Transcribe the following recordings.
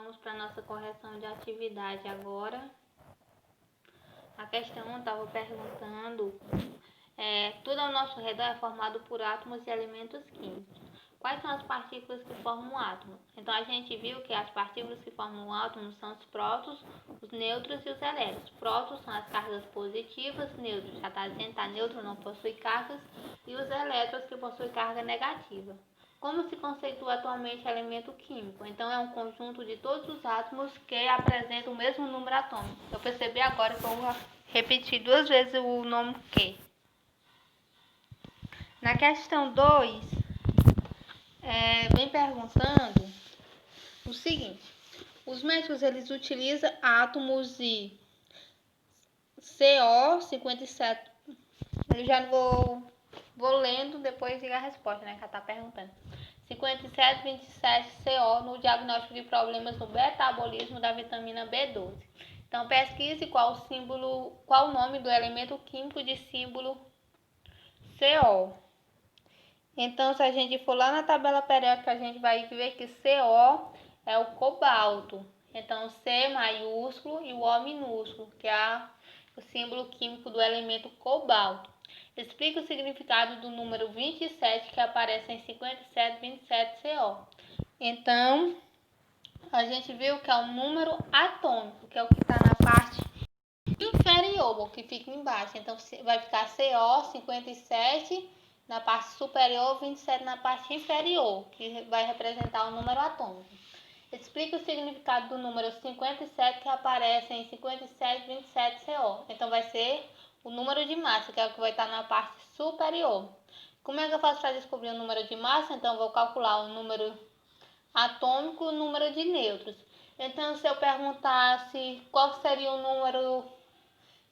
Vamos para a nossa correção de atividade agora. A questão estava perguntando, tudo ao nosso redor é formado por átomos e elementos químicos. Quais são as partículas que formam um átomo? Então a gente viu que as partículas que formam um átomo são os prótons, os nêutrons e os elétrons. Prótons são as cargas positivas, nêutrons já está dizendo, neutro não possui cargas, e os elétrons que possuem carga negativa. Como se conceitua atualmente elemento químico? Então é um conjunto de todos os átomos que apresentam o mesmo número atômico. Eu percebi agora que eu vou repetir 2 vezes o nome Q. Na questão 2, vem perguntando o seguinte: os médicos eles utilizam átomos de CO57. Eu já vou lendo, depois diga a resposta, que ela está perguntando. 5727CO no diagnóstico de problemas no metabolismo da vitamina B12. Então pesquise qual o nome do elemento químico de símbolo CO. Então se a gente for lá na tabela periódica, a gente vai ver que CO é o cobalto. Então C maiúsculo e o O minúsculo, que é o símbolo químico do elemento cobalto. Explica o significado do número 27 que aparece em 5727CO. Então, a gente viu que é um número atômico, que é o que está na parte inferior, o que fica embaixo. Então, vai ficar CO 57 na parte superior, 27 na parte inferior, que vai representar o número atômico. Explica o significado do número 57 que aparece em 5727CO. Então, vai ser o número de massa, que é o que vai estar na parte superior. Como é que eu faço para descobrir o número de massa? Então, eu vou calcular o número atômico e o número de nêutrons. Então, se eu perguntasse qual seria o número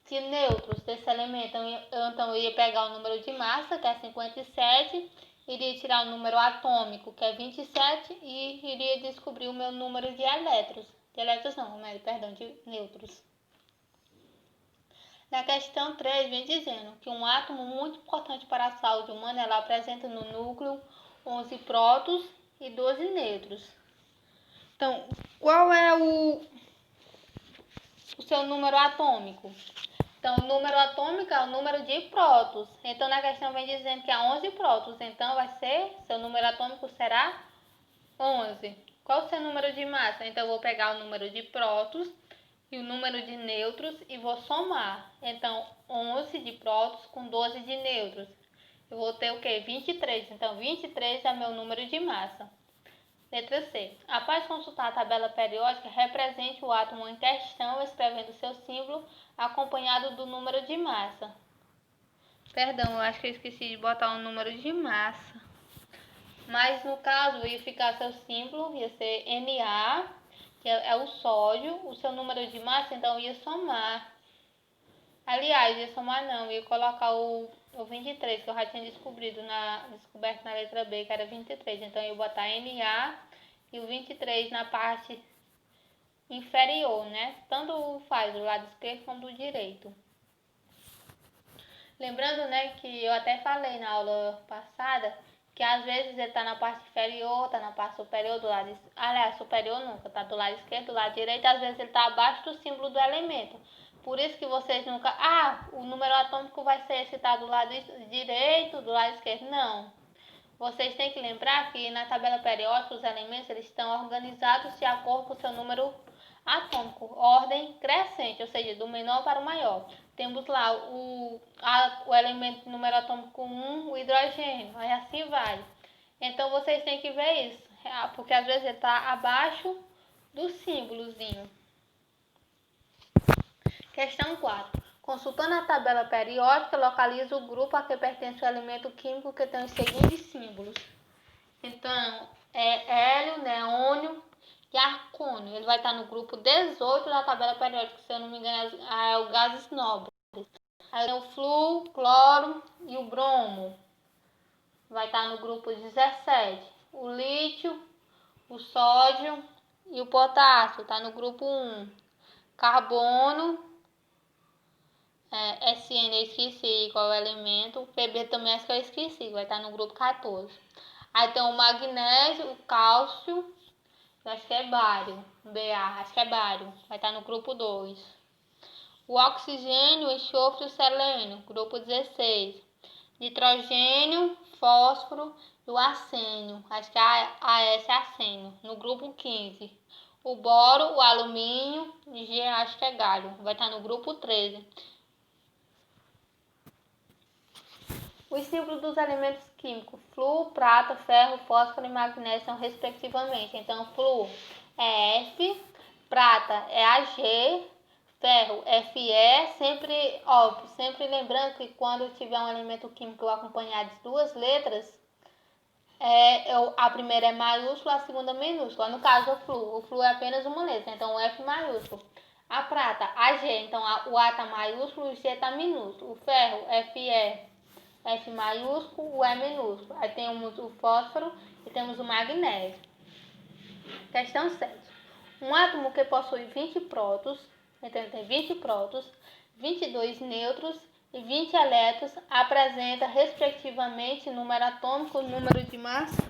de nêutrons desse elemento, então eu ia pegar o número de massa, que é 57, iria tirar o número atômico, que é 27, e iria descobrir o meu número de elétrons. De nêutrons. Na questão 3, vem dizendo que um átomo muito importante para a saúde humana, ela apresenta no núcleo 11 prótons e 12 nêutrons. Então, qual é o seu número atômico? Então, o número atômico é o número de prótons. Então, na questão vem dizendo que há 11 prótons. Então, seu número atômico será 11. Qual o seu número de massa? Então, eu vou pegar o número de prótons e o número de nêutrons e vou somar. Então, 11 de prótons com 12 de nêutrons. Eu vou ter o quê? 23. Então, 23 é meu número de massa. Letra C. Após consultar a tabela periódica, represente o átomo em questão, escrevendo seu símbolo, acompanhado do número de massa. Perdão, eu acho que eu esqueci de botar o número de massa. Mas, no caso, ia ficar seu símbolo, ia ser Na, que é o sódio, o seu número de massa, então ia somar. Aliás, ia somar não, ia colocar o 23, que eu já tinha descoberto na letra B, que era 23. Então, eu ia botar Na e o 23 na parte inferior, Tanto faz do lado esquerdo como do direito. Lembrando, que eu até falei na aula passada, que às vezes ele está na parte inferior, está na parte superior do lado... Aliás, superior nunca, está do lado esquerdo, do lado direito, às vezes ele está abaixo do símbolo do elemento. Por isso que vocês nunca... o número atômico vai ser esse, está do lado direito, do lado esquerdo. Não. Vocês têm que lembrar que na tabela periódica os elementos eles estão organizados de acordo com o seu número atômico, ordem crescente, ou seja, do menor para o maior. Temos lá o elemento número atômico 1, o hidrogênio, aí assim vai. Então vocês têm que ver isso, porque às vezes ele está abaixo do símbolozinho. Questão 4. Consultando a tabela periódica, localiza o grupo a que pertence o elemento químico que tem os seguintes símbolos. Então, é hélio, neônio e arcônio. Ele vai estar no grupo 18 da tabela periódica, se eu não me engano, é o gases nobres. Aí tem o flúor, cloro e o bromo. Vai estar no grupo 17. O lítio, o sódio e o potássio. Está no grupo 1. Carbono, SN eu esqueci qual é o elemento. O PB também acho que eu esqueci. Vai estar no grupo 14. Aí tem o magnésio, o cálcio Eu acho que é bário. BA, acho que é bário. Vai estar no grupo 2. O oxigênio, o enxofre e o selênio, grupo 16. Nitrogênio, fósforo e o arsênio. Acho que AS é arsênio, no grupo 15. O boro, o alumínio, G acho que é galho. Vai estar no grupo 13. Os símbolos dos elementos químicos, flúor, prata, ferro, fósforo e magnésio são respectivamente. Então, flúor é F, prata é AG, ferro Fe, sempre lembrando que quando tiver um elemento químico acompanhado de duas letras, a primeira é maiúscula, a segunda minúscula. No caso, o flúor é apenas uma letra, então o F maiúsculo. A prata, AG, então o A está maiúsculo e o G está minúsculo. O ferro, Fe, F maiúsculo, o E minúsculo. Aí temos o fósforo e temos o magnésio. Questão 7. Um átomo que possui 20 prótons, então tem 20 prótons, 22 nêutrons e 20 elétrons, apresenta respectivamente número atômico e número de massa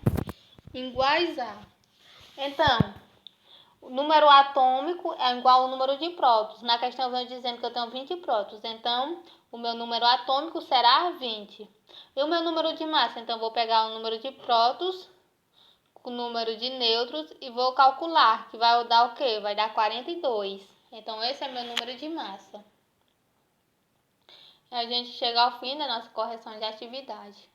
iguais a. Então, o número atômico é igual ao número de prótons. Na questão vem dizendo que eu tenho 20 prótons, então o meu número atômico será 20. E o meu número de massa? Então, eu vou pegar o número de prótons com o número de nêutrons e vou calcular, que vai dar o quê? Vai dar 42. Então, esse é meu número de massa. E a gente chega ao fim da nossa correção de atividade.